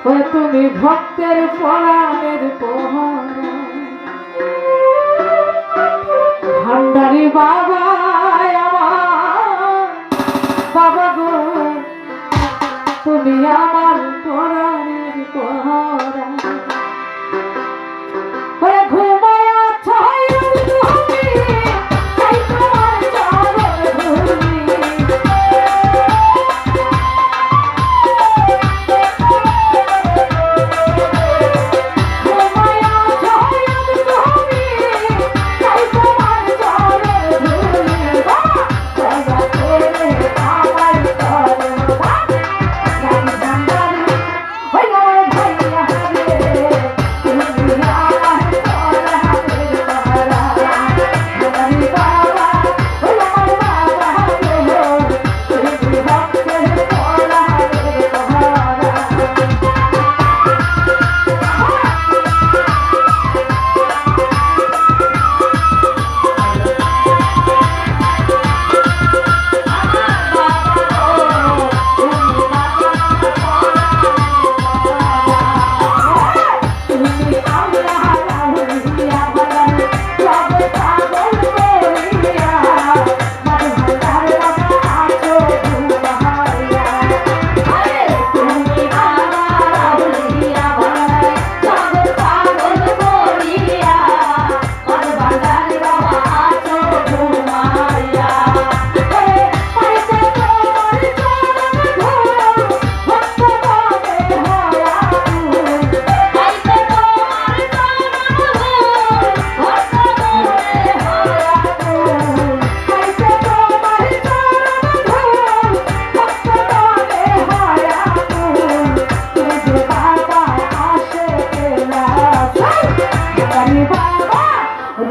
ওই তুমি ভক্তের পরাণের পহরা ভান্ডারি বাবা আমার বাবা গো তুমি আমার পরাণের পহরা ওরে ঘুমায় আছাই তুমি তাই তোমার চরণ ধুলি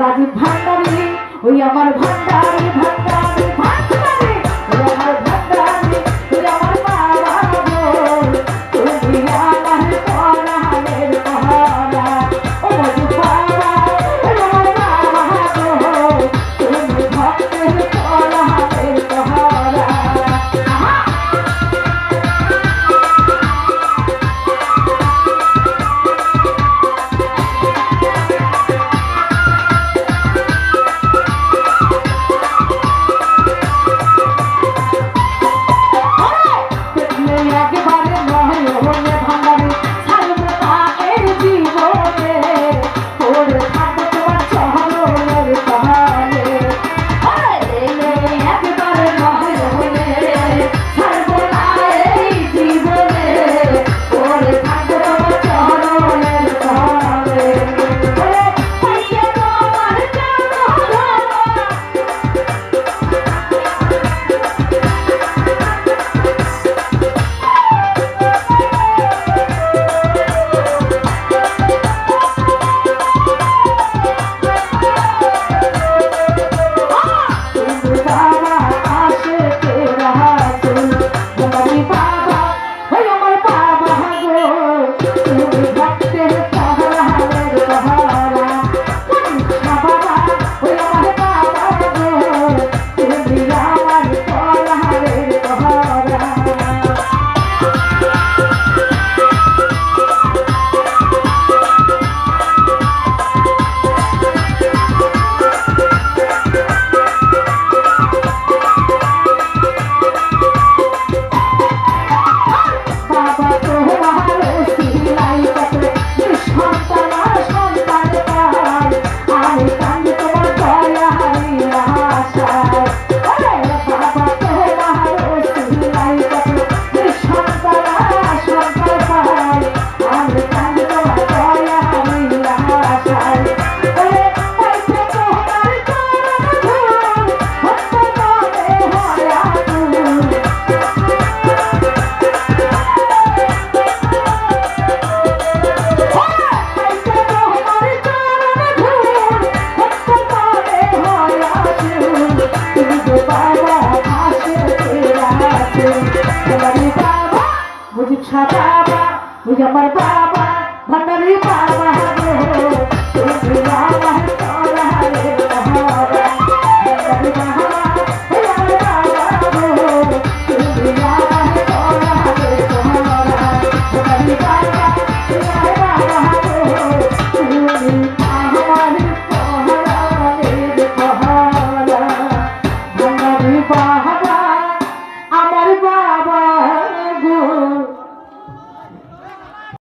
রাজীব ভান্ডারি ওই আমার ভান্ডারি ভান্ডারি ভান্ডারি ওই আমার ভান্ডারি ওই আমার বাবা গো তুমি আমার পরাণের পহরা ও বাবা ওই আমার বাবা গো তুমি ভক্তের পরাণের পহরা বাবা, আমার বাবা, ভান্ডারি বাবা গো, তুমি